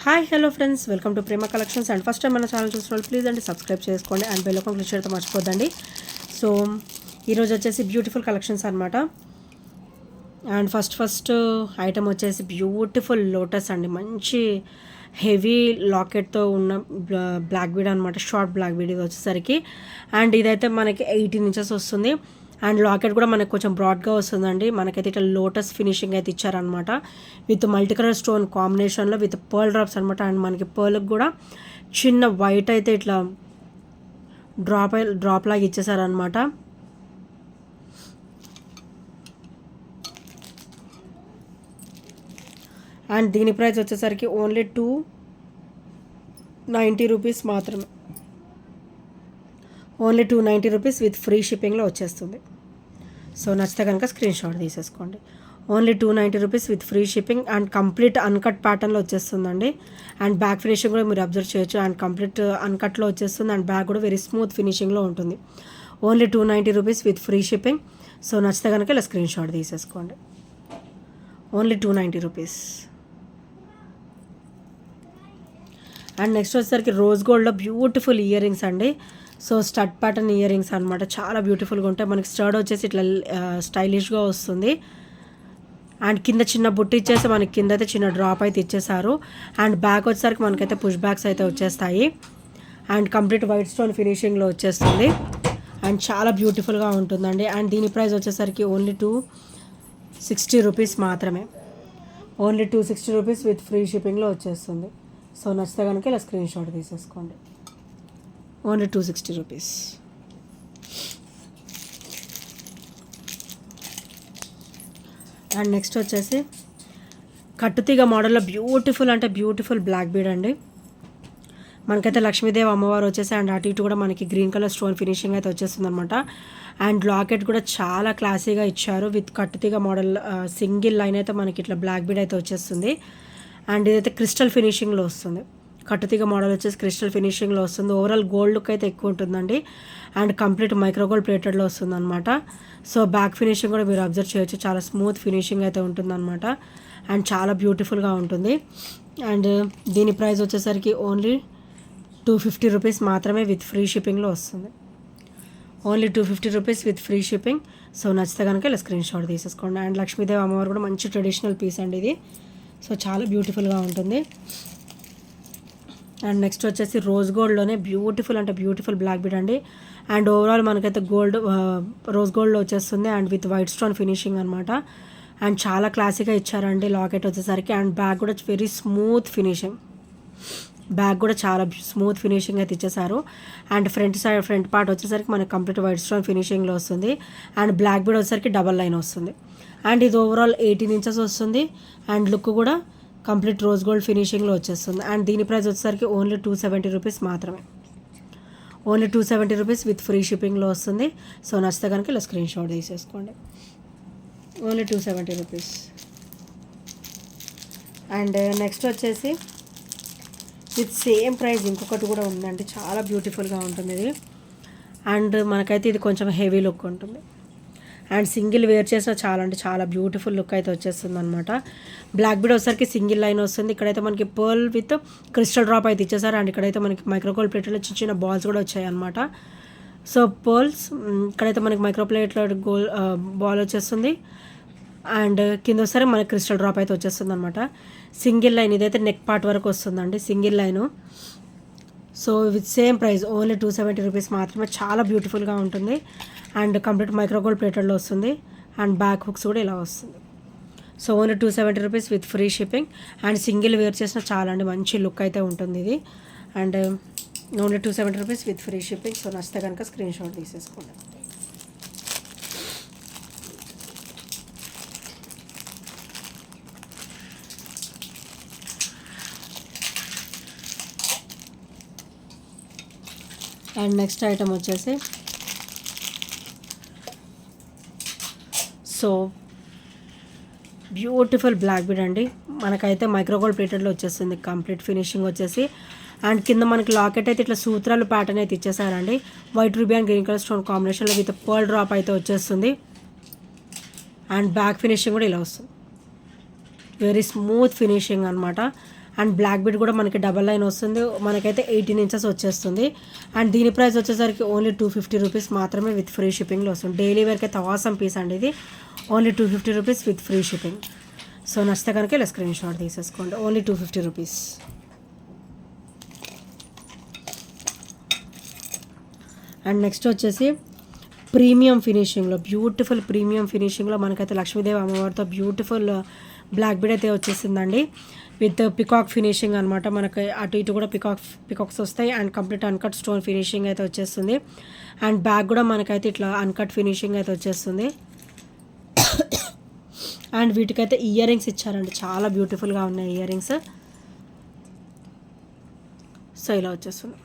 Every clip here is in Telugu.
Hi hello friends, welcome to Prema collections. And first time మన ఛానల్ చూసిన ప్లీజ్ అండి సబ్స్క్రైబ్ చేసుకోండి అండ్ బెల్ ఐకాన్ క్లిక్ చేయడం మర్చిపోద్దండి. సో ఈరోజు వచ్చేసి బ్యూటిఫుల్ కలెక్షన్స్ అనమాట. అండ్ ఫస్ట్ ఐటమ్ వచ్చేసి బ్యూటిఫుల్ లోటస్ అండి. మంచి హెవీ లాకెట్తో ఉన్న బ్లాక్ బీడ్ అనమాట, షార్ట్ బ్లాక్ బీడ్ ఇది వచ్చేసరికి. అండ్ ఇదైతే మనకి 18 ఇంచెస్ వస్తుంది. అండ్ లాకెట్ కూడా మనకు కొంచెం బ్రాడ్గా వస్తుందండి. మనకైతే ఇట్లా లోటస్ ఫినిషింగ్ అయితే ఇచ్చారనమాట, విత్ మల్టీ కలర్ స్టోన్ కాంబినేషన్లో విత్ పర్ల్ డ్రాప్స్ అనమాట. అండ్ మనకి పర్ల్కి కూడా చిన్న వైట్ అయితే ఇట్లా డ్రాప్ లాగా ఇచ్చేసారనమాట. అండ్ దీని ప్రైస్ వచ్చేసరికి ఓన్లీ 290 రూపీస్ మాత్రమే. ఓన్లీ 290 రూపీస్ విత్ ఫ్రీ షిప్పింగ్లో వచ్చేస్తుంది. సో నచ్చితే కనుక స్క్రీన్ షాట్ తీసేసుకోండి. Only 290 rupees with free shipping and complete uncut ప్యాటర్న్లో వచ్చేస్తుందండి. అండ్ బ్యాక్ ఫినిషింగ్ కూడా మీరు అబ్జర్వ్ చేయొచ్చు. అండ్ కంప్లీట్ అన్కట్లో వచ్చేస్తుంది. అండ్ బ్యాక్ కూడా వెరీ స్మూత్ ఫినిషింగ్లో ఉంటుంది. Only 290 rupees with free shipping. So నచ్చితే కనుక ఇలా స్క్రీన్ షాట్ తీసేసుకోండి. Only 290 rupees. అండ్ నెక్స్ట్ వచ్చేసరికి రోజ్ గోల్డ్లో బ్యూటిఫుల్ ఇయర్ రింగ్స్ అండి. So stud pattern ear rings అనమాట, చాలా బ్యూటిఫుల్గా ఉంటాయి. మనకి స్టడ్ వచ్చేసి ఇట్లా స్టైలిష్గా వస్తుంది. అండ్ కింద చిన్న బుట్ట ఇచ్చేసి మనకి కింద అయితే చిన్న డ్రాప్ అయితే ఇచ్చేసారు. అండ్ బ్యాక్ వచ్చేసరికి మనకైతే పుష్ బ్యాక్స్ అయితే వచ్చేస్తాయి. అండ్ కంప్లీట్ వైట్ స్టోన్ ఫినిషింగ్లో వచ్చేస్తుంది. అండ్ చాలా బ్యూటిఫుల్గా ఉంటుందండి. అండ్ దీని ప్రైస్ వచ్చేసరికి ఓన్లీ 260 రూపీస్ మాత్రమే. ఓన్లీ 260 రూపీస్ విత్ ఫ్రీ షిప్పింగ్లో వచ్చేస్తుంది. సో నచ్చితే కనుక ఇలా స్క్రీన్ షాట్ తీసేసుకోండి. Only 260 rupees. అండ్ నెక్స్ట్ వచ్చేసి కట్టుతీగ మోడల్లో బ్యూటిఫుల్ అంటే బ్యూటిఫుల్ బ్లాక్ బీడ్ అండి. మనకైతే లక్ష్మీదేవి అమ్మవారు వచ్చేసి అండ్ అటు ఇటు కూడా మనకి గ్రీన్ కలర్ స్టోన్ ఫినిషింగ్ అయితే వచ్చేస్తుంది అనమాట. అండ్ లాకెట్ కూడా చాలా క్లాసీగా ఇచ్చారు విత్ కట్టుతీగ మోడల్. సింగిల్ లైన్ అయితే మనకి ఇట్లా బ్లాక్ బీడ్ అయితే వచ్చేస్తుంది. అండ్ ఇదైతే క్రిస్టల్ ఫినిషింగ్లో వస్తుంది. కట్టుతీగ మోడల్ వచ్చేసి క్రిస్టల్ ఫినిషింగ్లో వస్తుంది. ఓవరాల్ గోల్డ్ లుక్ అయితే ఎక్కువ ఉంటుందండి. అండ్ కంప్లీట్ మైక్రో గోల్డ్ ప్లేటెడ్లో వస్తుంది అనమాట. సో బ్యాక్ ఫినిషింగ్ కూడా మీరు అబ్జర్వ్ చేయొచ్చు, చాలా స్మూత్ ఫినిషింగ్ అయితే ఉంటుందన్నమాట. అండ్ చాలా బ్యూటిఫుల్గా ఉంటుంది. అండ్ దీని ప్రైస్ వచ్చేసరికి ఓన్లీ 250 రూపీస్ మాత్రమే విత్ ఫ్రీ షిప్పింగ్లో వస్తుంది. Only 250 rupees with free shipping. So నచ్చితే కనుక ఇలా స్క్రీన్ షాట్ తీసేసుకోండి. అండ్ లక్ష్మీదేవి అమ్మవారు కూడా మంచి ట్రెడిషనల్ పీస్ అండి ఇది. సో చాలా బ్యూటిఫుల్గా ఉంటుంది. అండ్ నెక్స్ట్ వచ్చేసి రోజ్ గోల్డ్లోనే బ్యూటిఫుల్ అంటే బ్యూటిఫుల్ బ్లాక్ బీడ్ అండి. అండ్ ఓవరాల్ మనకైతే గోల్డ్ రోజ్ గోల్డ్లో వచ్చేస్తుంది. And with white stone finishing అనమాట. అండ్ చాలా క్లాసీగా ఇచ్చారండి లాకెట్ వచ్చేసరికి. అండ్ బ్యాక్ కూడా వెరీ స్మూత్ ఫినిషింగ్, బ్యాక్ కూడా చాలా స్మూత్ ఫినిషింగ్ అయితే ఇచ్చేసారు. అండ్ ఫ్రంట్ పార్ట్ వచ్చేసరికి మనకి కంప్లీట్ వైట్ స్టోన్ ఫినిషింగ్లో వస్తుంది. అండ్ బ్లాక్ బీడ్ వచ్చేసరికి డబల్ లైన్ వస్తుంది. అండ్ ఇది ఓవరాల్ 18 ఇంచెస్ వస్తుంది. అండ్ లుక్ కూడా కంప్లీట్ రోజ్ గోల్డ్ ఫినిషింగ్లో వచ్చేస్తుంది. అండ్ దీని ప్రైస్ వచ్చేసరికి ఓన్లీ 270 రూపీస్ మాత్రమే. ఓన్లీ 270 రూపీస్ విత్ ఫ్రీ షిప్పింగ్లో వస్తుంది. సో నచ్చితే కనుక ఇలా స్క్రీన్ షాట్ తీసేసుకోండి. Only 270 rupees. అండ్ నెక్స్ట్ వచ్చేసి విత్ సేమ్ ప్రైస్ ఇంకొకటి కూడా ఉందండి, చాలా బ్యూటిఫుల్గా ఉంటుంది ఇది. అండ్ మనకైతే ఇది కొంచెం హెవీ లుక్ ఉంటుంది. అండ్ సింగిల్ వేర్ చేసినా చాలా అంటే చాలా బ్యూటిఫుల్ లుక్ అయితే వచ్చేస్తుంది అనమాట. బ్లాక్ బీడ్ వచ్చేసరికి సింగిల్ లైన్ వస్తుంది. ఇక్కడైతే మనకి పర్ల్ విత్ క్రిస్టల్ డ్రాప్ అయితే ఇచ్చేసారు. అండ్ ఇక్కడైతే మనకి మైక్రోగోల్డ్ ప్లేట్లో చిన్న చిన్న బాల్స్ కూడా వచ్చాయి అనమాట. సో పర్ల్స్ ఇక్కడైతే మనకి మైక్రో ప్లేట్లో బాల్ వచ్చేస్తుంది. అండ్ కింద వస్తే మనకి క్రిస్టల్ డ్రాప్ అయితే వచ్చేస్తుంది అనమాట. సింగిల్ లైన్ ఇదైతే నెక్ పార్ట్ వరకు వస్తుందండి, single line. So with same price only 270 rupees మాత్రమే. చాలా బ్యూటిఫుల్గా ఉంటుంది. అండ్ కంప్లీట్ మైక్రోగోల్డ్ ప్లేటెడ్లో వస్తుంది. అండ్ బ్యాక్ హుక్స్ కూడా ఇలా వస్తుంది. So only 270 rupees with free shipping. And single wear చేసిన చాలా అండి మంచి లుక్ అయితే ఉంటుంది ఇది. And only 270 rupees with free shipping. So నచ్చితే కనుక స్క్రీన్ షాట్ తీసేసుకోండి. అండ్ నెక్స్ట్ ఐటమ్ వచ్చేసి సో బ్యూటిఫుల్ బ్లాక్ బీడ్ అండి. మనకైతే మైక్రోగోల్డ్ ప్లేటెడ్లో వచ్చేస్తుంది కంప్లీట్ ఫినిషింగ్ వచ్చేసి. అండ్ కింద మనకి లాకెట్ అయితే ఇట్లా సూత్రాలు ప్యాటర్న్ అయితే ఇచ్చేసారండి. White ruby and green colour stone కాంబినేషన్లో విత్ పర్ల్ డ్రాప్ అయితే వచ్చేస్తుంది. అండ్ బ్యాక్ ఫినిషింగ్ కూడా ఇలా వస్తుంది, వెరీ స్మూత్ ఫినిషింగ్ అనమాట. అండ్ బ్లాక్ బీడ్ కూడా మనకి డబల్ లైన్ వస్తుంది, మనకైతే 18 ఇంచెస్ వచ్చేస్తుంది. అండ్ దీని ప్రైస్ వచ్చేసరికి ఓన్లీ 250 రూపీస్ మాత్రమే విత్ ఫ్రీ షిప్పింగ్లో వస్తుంది. డైలీ వేర్కి అయితే ఆసమ్ పీస్ అండి ఇది, only 250 rupees with free shipping. So నచ్చితే కనుక ఇలా స్క్రీన్ షాట్ తీసేసుకోండి, ఓన్లీ 250 రూపీస్. అండ్ నెక్స్ట్ వచ్చేసి ప్రీమియం ఫినిషింగ్లో, బ్యూటిఫుల్ ప్రీమియం ఫినిషింగ్లో మనకైతే లక్ష్మీదేవి అమ్మవారితో బ్యూటిఫుల్ బ్లాక్ బీడ్ అయితే వచ్చేసిందండి విత్ పికాక్ ఫినిషింగ్ అనమాట. మనకి అటు ఇటు కూడా పికాక్స్ వస్తాయి and complete uncut stone finishing అయితే వచ్చేస్తుంది. అండ్ బ్యాక్ కూడా మనకైతే ఇట్లా అన్కట్ ఫినిషింగ్ అయితే వచ్చేస్తుంది. అండ్ వీటికైతే ఇయర్ రింగ్స్ ఇచ్చారండి, చాలా బ్యూటిఫుల్గా ఉన్నాయి ఇయర్ రింగ్స్. సో ఇలా వచ్చేస్తుంది.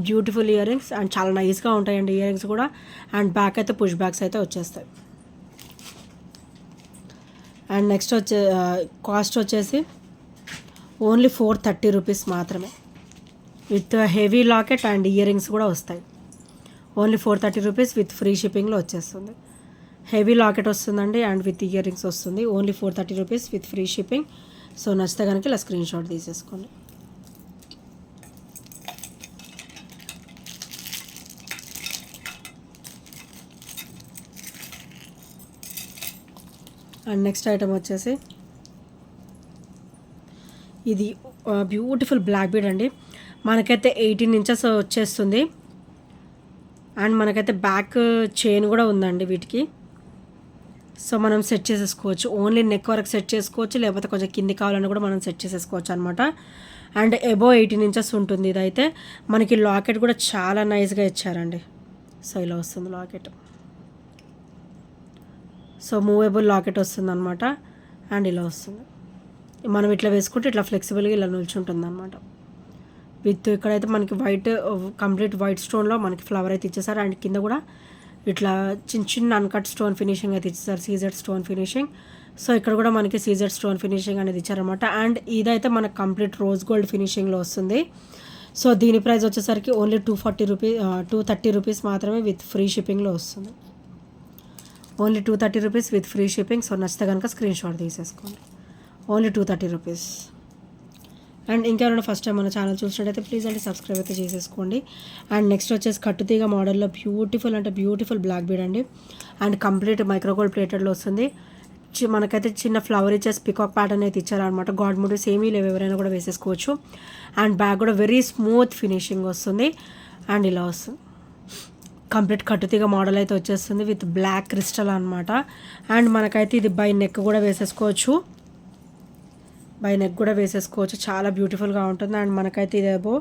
బ్యూటిఫుల్ ఇయర్ రింగ్స్ అండ్ చాలా నైస్గా ఉంటాయండి ఇయర్ రింగ్స్ కూడా. అండ్ బ్యాక్ అయితే పుష్ బ్యాక్స్ అయితే వచ్చేస్తాయి. అండ్ నెక్స్ట్ కాస్ట్ వచ్చేసి ఓన్లీ 430 రూపీస్ మాత్రమే with heavy locket and ear rings కూడా వస్తాయి. ఓన్లీ 430 రూపీస్ విత్ ఫ్రీ షిప్పింగ్లో వచ్చేస్తుంది. హెవీ లాకెట్ వస్తుందండి అండ్ విత్ ఇయర్ రింగ్స్ వస్తుంది. Only 430 rupees with free shipping. So నచ్చితే కనుక ఇలా స్క్రీన్ షాట్ తీసేసుకోండి. అండ్ నెక్స్ట్ ఐటమ్ వచ్చేసి ఇది బ్యూటిఫుల్ బ్లాక్ బీడ్ అండి, మనకైతే 18 ఇంచెస్ వచ్చేస్తుంది. అండ్ మనకైతే బ్యాక్ చైన్ కూడా ఉందండి వీటికి. సో మనం సెట్ చేసేసుకోవచ్చు, ఓన్లీ నెక్ వరకు సెట్ చేసుకోవచ్చు, లేకపోతే కొంచెం కింది కావాలని కూడా మనం సెట్ చేసేసుకోవచ్చు అనమాట. అండ్ అబోవ్ 18 ఇంచెస్ ఉంటుంది. ఇదైతే మనకి లాకెట్ కూడా చాలా నైస్గా ఇచ్చారండి. సో ఇలా వస్తుంది లాకెట్. సో మూవేబుల్ లాకెట్ వస్తుంది అనమాట. అండ్ ఇలా వస్తుంది, మనం ఇట్లా వేసుకుంటే ఇట్లా ఫ్లెక్సిబుల్గా ఇలా నిల్చుంటుంది అనమాట. విత్ ఇక్కడైతే మనకి వైట్ కంప్లీట్ వైట్ స్టోన్లో మనకి ఫ్లవర్ అయితే ఇచ్చేసారు. అండ్ కింద కూడా ఇట్లా చిన్న చిన్న అన్కట్ స్టోన్ ఫినిషింగ్ అయితే ఇచ్చేసారు, సీజెడ్ స్టోన్ ఫినిషింగ్. సో ఇక్కడ కూడా మనకి సీజెడ్ స్టోన్ ఫినిషింగ్ అనేది ఇచ్చారనమాట. అండ్ ఇదైతే మనకు కంప్లీట్ రోజ్ గోల్డ్ ఫినిషింగ్లో వస్తుంది. సో దీని ప్రైస్ వచ్చేసరికి ఓన్లీ 230 రూపీస్ మాత్రమే విత్ ఫ్రీ షిప్పింగ్లో వస్తుంది. Only 230 rupees with free shipping. So నచ్చితే కనుక స్క్రీన్ షాట్ తీసేసుకోండి, ఓన్లీ 230 రూపీస్. అండ్ ఇంకెవరైనా ఫస్ట్ టైం మన ఛానల్ చూసినట్టయితే ప్లీజ్ అంటే సబ్స్క్రైబ్ అయితే చేసేసుకోండి. అండ్ నెక్స్ట్ వచ్చేసి కట్టుతీగ మోడల్లో బ్యూటిఫుల్ అంటే బ్యూటిఫుల్ బ్లాక్ బీడ్ అండి. అండ్ కంప్లీట్ మైక్రోగోల్డ్ ప్లేటెడ్లో వస్తుంది. మనకైతే చిన్న ఫ్లవర్ ఇచ్చేసి పికాక్ ప్యాటర్న్ అయితే ఇచ్చారనమాట. గాడ్ మోటివ్స్ ఏమీ లేవు, ఎవరైనా కూడా వేసేసుకోవచ్చు. అండ్ బ్యాక్ కూడా వెరీ స్మూత్ ఫినిషింగ్ వస్తుంది. అండ్ ఇలా వస్తుంది, కంప్లీట్ కట్టుతీగ మోడల్ అయితే వచ్చేస్తుంది విత్ బ్లాక్ క్రిస్టల్ అనమాట. అండ్ మనకైతే ఇది బై నెక్ కూడా వేసేసుకోవచ్చు, చాలా బ్యూటిఫుల్గా ఉంటుంది. అండ్ మనకైతే ఇది ఏబో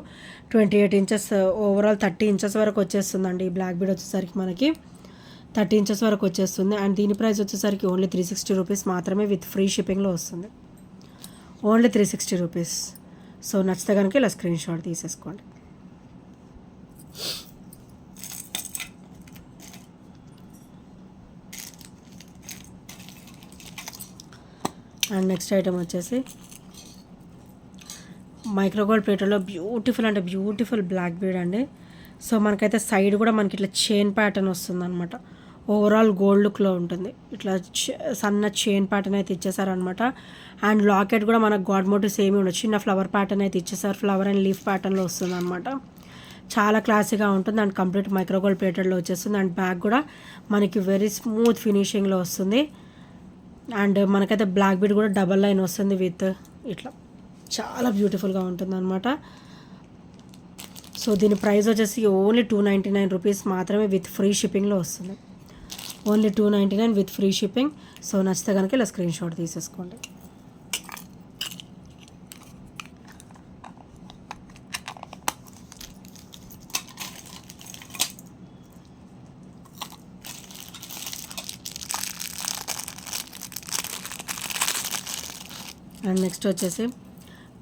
28 ఇంచెస్, ఓవరాల్ 30 ఇంచెస్ వరకు వచ్చేస్తుందండి. ఈ బ్లాక్ బీడ్ వచ్చేసరికి మనకి 30 ఇంచెస్ వరకు వచ్చేస్తుంది. అండ్ దీని ప్రైస్ వచ్చేసరికి ఓన్లీ 360 రూపీస్ మాత్రమే విత్ ఫ్రీ షిప్పింగ్లో వస్తుంది, ఓన్లీ 360 రూపీస్. సో నచ్చితే కనుక ఇలా స్క్రీన్ షాట్ తీసేసుకోండి. అండ్ నెక్స్ట్ ఐటమ్ వచ్చేసి మైక్రోగోల్డ్ ప్లేటర్లో బ్యూటిఫుల్ అంటే బ్యూటిఫుల్ బ్లాక్ బీడ్ అండి. సో మనకైతే సైడ్ కూడా మనకి ఇట్లా చైన్ ప్యాటర్న్ వస్తుంది అనమాట. ఓవరాల్ గోల్డ్ లుక్లో ఉంటుంది, ఇట్లా సన్న చైన్ ప్యాటర్న్ అయితే ఇచ్చేసారనమాట. అండ్ లాకెట్ కూడా మనకు గాడ్ మోటివ్స్ ఏమి ఉండదు, చిన్న ఫ్లవర్ ప్యాటర్న్ అయితే ఇచ్చేసారు, ఫ్లవర్ అండ్ లీఫ్ ప్యాటర్న్లో వస్తుంది అనమాట. చాలా క్లాసీగా ఉంటుంది. అండ్ కంప్లీట్ మైక్రోగోల్డ్ ప్లేటెడ్లో వచ్చేస్తుంది. అండ్ బ్యాక్ కూడా మనకి వెరీ స్మూత్ ఫినిషింగ్లో వస్తుంది. అండ్ మనకైతే బ్లాక్ బీడ్ కూడా డబల్ లైన్ వస్తుంది విత్ ఇట్లా చాలా బ్యూటిఫుల్గా ఉంటుంది అనమాట. సో దీని ప్రైస్ వచ్చేసి ఓన్లీ 299 రూపీస్ మాత్రమే విత్ ఫ్రీ షిప్పింగ్లో వస్తుంది, only 299 with free shipping. So నచ్చితే కనుక ఇలా స్క్రీన్ షాట్ తీసేసుకోండి. అండ్ నెక్స్ట్ వచ్చేసి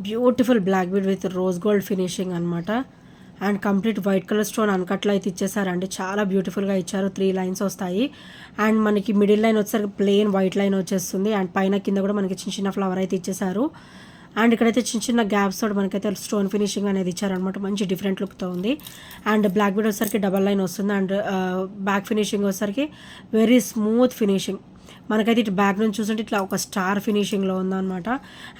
beautiful black bead with rose gold finishing అనమాట. And complete white colour stone అన్కట్లో అయితే ఇచ్చేసారండి, చాలా బ్యూటిఫుల్గా ఇచ్చారు. 3 లైన్స్ వస్తాయి. అండ్ మనకి మిడిల్ లైన్ వచ్చేసరికి ప్లెయిన్ వైట్ లైన్ వచ్చేస్తుంది. అండ్ పైన కింద కూడా మనకి చిన్న చిన్న ఫ్లవర్ అయితే ఇచ్చేసారు. అండ్ ఇక్కడైతే చిన్న చిన్న గ్యాప్స్ తోటి మనకైతే స్టోన్ ఫినిషింగ్ అనేది ఇచ్చారనమాట, మంచి డిఫరెంట్ లుక్తో ఉంది. అండ్ బ్లాక్ బీడ్ వచ్చేసరికి డబల్ లైన్ వస్తుంది. అండ్ బ్యాక్ ఫినిషింగ్ వచ్చేసరికి వెరీ స్మూత్ ఫినిషింగ్. మనకైతే ఇటు బ్యాక్ నుంచి చూస్తుంటే ఇట్లా ఒక స్టార్ ఫినిషింగ్లో ఉందన్నమాట.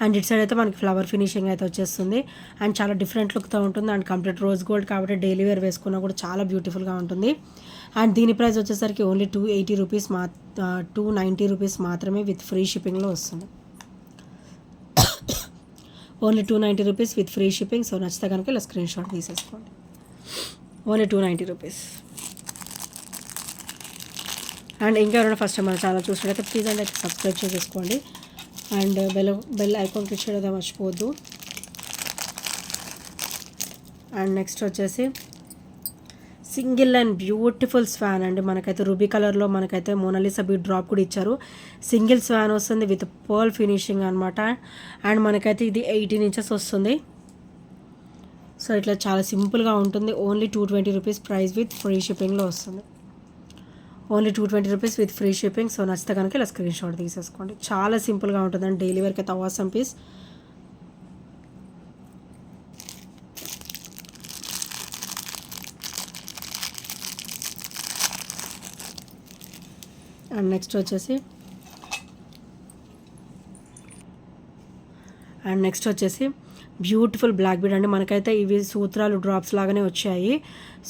అండ్ ఇటు సైడ్ అయితే మనకి ఫ్లవర్ ఫినిషింగ్ అయితే వచ్చేస్తుంది. అండ్ చాలా డిఫరెంట్ లుక్తో ఉంటుంది. అండ్ కంప్లీట్ రోజ్ గోల్డ్ కాబట్టి డైలీ వేర్ వేసుకున్నా కూడా చాలా బ్యూటిఫుల్గా ఉంటుంది. అండ్ దీని ప్రైస్ వచ్చేసరికి ఓన్లీ 280 రూపీస్ 290 రూపీస్ మాత్రమే విత్ ఫ్రీ షిప్పింగ్లో వస్తుంది. Only 290 rupees with free shipping. So నచ్చితే కనుక ఇలా స్క్రీన్ షాట్ తీసేసుకోండి. Only 290 rupees. అండ్ ఇంకా ఎవరైనా ఫస్ట్ టైం మన ఛానల్ చూసినట్లయితే ప్లీజ్ అండ్ అయితే సబ్స్క్రైబ్ చేసేసుకోండి. అండ్ బెల్ ఐకాన్ క్లిక్ చేయడం మర్చిపోవద్దు. అండ్ నెక్స్ట్ వచ్చేసి సింగిల్ అండ్ బ్యూటిఫుల్ స్వాన్ అండి. మనకైతే రూబీ కలర్లో మనకైతే మోనాలిసా బీడ్ డ్రాప్ కూడా ఇచ్చారు. సింగిల్ స్వాన్ వస్తుంది విత్ పర్ల్ ఫినిషింగ్ అనమాట. అండ్ మనకైతే ఇది 18 ఇంచెస్ వస్తుంది. సో ఇట్లా చాలా సింపుల్గా ఉంటుంది. Only 220 rupees price with free షిప్పింగ్లో వస్తుంది. Only 220 rupees with free shipping. So నచ్చితే కనుక ఇలా స్క్రీన్ షాట్ తీసేసుకోండి. చాలా సింపుల్గా ఉంటుందండి. డైలీ వేర్కి అయితే అవసరం పీస్. అండ్ నెక్స్ట్ వచ్చేసి బ్యూటిఫుల్ బ్లాక్ బీడ్ అండి. మనకైతే ఇవి సూత్రాలు డ్రాప్స్ లాగానే వచ్చాయి.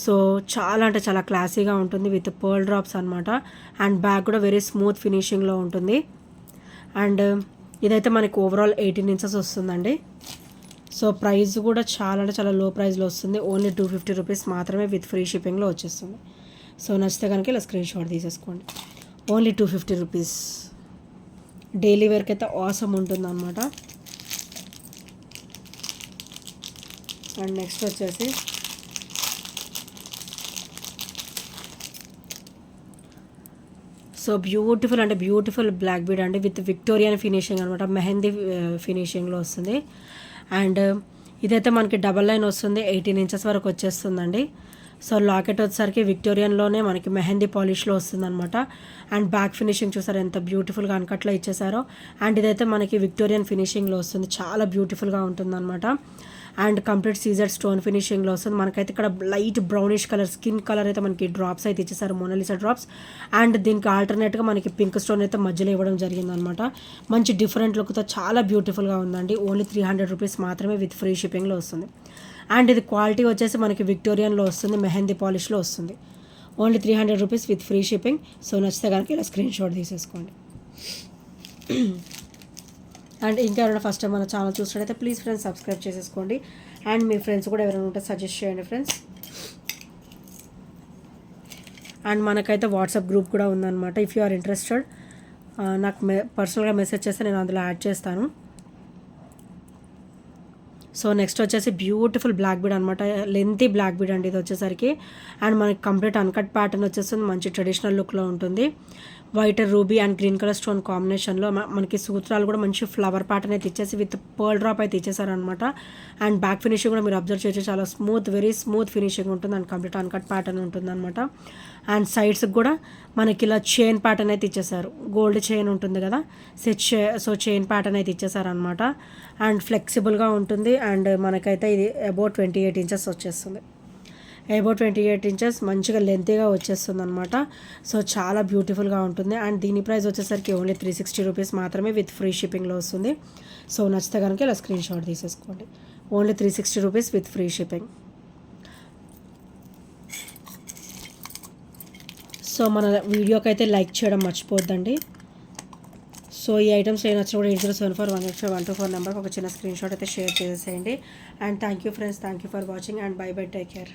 సో చాలా అంటే చాలా క్లాసీగా ఉంటుంది విత్ పర్ల్ డ్రాప్స్ అనమాట. అండ్ బ్యాక్ కూడా వెరీ స్మూత్ ఫినిషింగ్లో ఉంటుంది. అండ్ ఇదైతే మనకి ఓవరాల్ 18 ఇంచెస్ వస్తుందండి. సో ప్రైస్ కూడా చాలా అంటే చాలా లో ప్రైస్లో వస్తుంది. ఓన్లీ 250 రూపీస్ మాత్రమే విత్ ఫ్రీ షిప్పింగ్లో వచ్చేస్తుంది. సో నచ్చితే కనుక ఇలా స్క్రీన్ షాట్ తీసేసుకోండి. Only 250 rupees. డైలీ వేర్కి అయితే ఆసమ్ ఉంటుంది అనమాట. అండ్ నెక్స్ట్ వచ్చేసి సో బ్యూటిఫుల్ అంటే బ్యూటిఫుల్ బ్లాక్ బీడ్ అండి విత్ విక్టోరియన్ ఫినిషింగ్ అనమాట. మెహందీ ఫినిషింగ్లో వస్తుంది. అండ్ ఇదైతే మనకి డబల్ లైన్ వస్తుంది. 18 ఇంచెస్ వరకు వచ్చేస్తుందండి. సో లాకెట్ వచ్చేసరికి విక్టోరియన్లోనే మనకి మెహందీ పాలిష్లో వస్తుంది అనమాట. అండ్ బ్యాక్ ఫినిషింగ్ చూసారు ఎంత బ్యూటిఫుల్గా అన్కట్లో ఇచ్చేసారో. అండ్ ఇదైతే మనకి విక్టోరియన్ ఫినిషింగ్లో వస్తుంది. చాలా బ్యూటిఫుల్గా ఉంటుంది అనమాట. అండ్ కంప్లీట్ సీజర్ స్టోన్ ఫినిషింగ్లో వస్తుంది. మనకైతే ఇక్కడ light brownish colour skin colour అయితే మనకి డ్రాప్స్ అయితే ఇచ్చేసారు, మోనాలిసా డ్రాప్స్. అండ్ దీనికి ఆల్టర్నేట్గా మనకి పింక్ స్టోన్ అయితే మధ్యలో ఇవ్వడం జరిగిందనమాట. మంచి డిఫరెంట్ లుక్తో చాలా బ్యూటిఫుల్గా ఉందండి. ఓన్లీ 300 రూపీస్ మాత్రమే విత్ ఫ్రీ షిప్పింగ్లో వస్తుంది. అండ్ ఇది క్వాలిటీ వచ్చేసి మనకి విక్టోరియన్లో వస్తుంది, మెహందీ పాలిష్లో వస్తుంది. Only 300 rupees with free shipping. So నచ్చితే కనుక ఇలా స్క్రీన్ షాట్ తీసేసుకోండి. అండ్ ఇంకా ఎవరైనా ఫస్ట్ టైం మన ఛానల్ చూసినట్టయితే ప్లీజ్ ఫ్రెండ్స్ సబ్స్క్రైబ్ చేసేసుకోండి. అండ్ మీ ఫ్రెండ్స్ కూడా ఎవరైనా ఉంటే సజెస్ట్ చేయండి ఫ్రెండ్స్. అండ్ మనకైతే వాట్సాప్ గ్రూప్ కూడా ఉందన్నమాట. ఇఫ్ యూ ఆర్ ఇంట్రెస్టెడ్ నాకు పర్సనల్గా మెసేజ్ చేస్తే నేను అందులో యాడ్ చేస్తాను. సో నెక్స్ట్ వచ్చేసి బ్యూటిఫుల్ బ్లాక్ బీడ్ అనమాట. లెంతీ బ్లాక్ బీడ్ అండి ఇది వచ్చేసరికి. అండ్ మనకి కంప్లీట్ అన్కట్ ప్యాటర్న్ వచ్చేస్తుంది. మంచి ట్రెడిషనల్ లుక్లో ఉంటుంది. White ruby and green colour stone కాంబినేషన్లో మనకి సూత్రాలు కూడా మంచి ఫ్లవర్ ప్యాటర్న్ అయితే ఇచ్చేసి విత్ పర్ల్ డ్రాప్ అయితే ఇచ్చేసారనమాట. అండ్ బ్యాక్ ఫినిషింగ్ కూడా మీరు అబ్జర్వ్ చేయొచ్చు, చాలా స్మూత్ వెరీ స్మూత్ ఫినిషింగ్ ఉంటుంది. అండ్ కంప్లీట్ అన్కట్ ప్యాటర్న్ ఉంటుంది అనమాట. అండ్ సైడ్స్కి కూడా మనకి ఇలా చైన్ ప్యాటర్న్ అయితే ఇచ్చేసారు. గోల్డ్ చైన్ ఉంటుంది కదా, సో చైన్ ప్యాటర్న్ అయితే ఇచ్చేసారనమాట. అండ్ ఫ్లెక్సిబుల్గా ఉంటుంది. అండ్ మనకైతే ఇది అబౌట్ 28 ఇంచెస్ వచ్చేస్తుంది. అబౌట్ 28 ఇంచెస్ మంచిగా లెంతీగా వచ్చేస్తుంది అనమాట. సో చాలా బ్యూటిఫుల్గా ఉంటుంది. అండ్ దీని ప్రైస్ వచ్చేసరికి ఓన్లీ 360 రూపీస్ మాత్రమే విత్ ఫ్రీ షిప్పింగ్లో వస్తుంది. సో నచ్చితే కనుక ఇలా స్క్రీన్ షాట్ తీసేసుకోండి. Only 360 rupees with free shipping. So మన వీడియోకి అయితే లైక్ చేయడం మర్చిపోద్దండి. సో ఈ ఐటమ్స్ ఏ నచ్చినా కూడా 8074185124 నెంబర్కి ఒక చిన్న స్క్రీన్ షాట్ అయితే షేర్ చేసేయండి. And thank you friends, thank you for watching and by by, take care.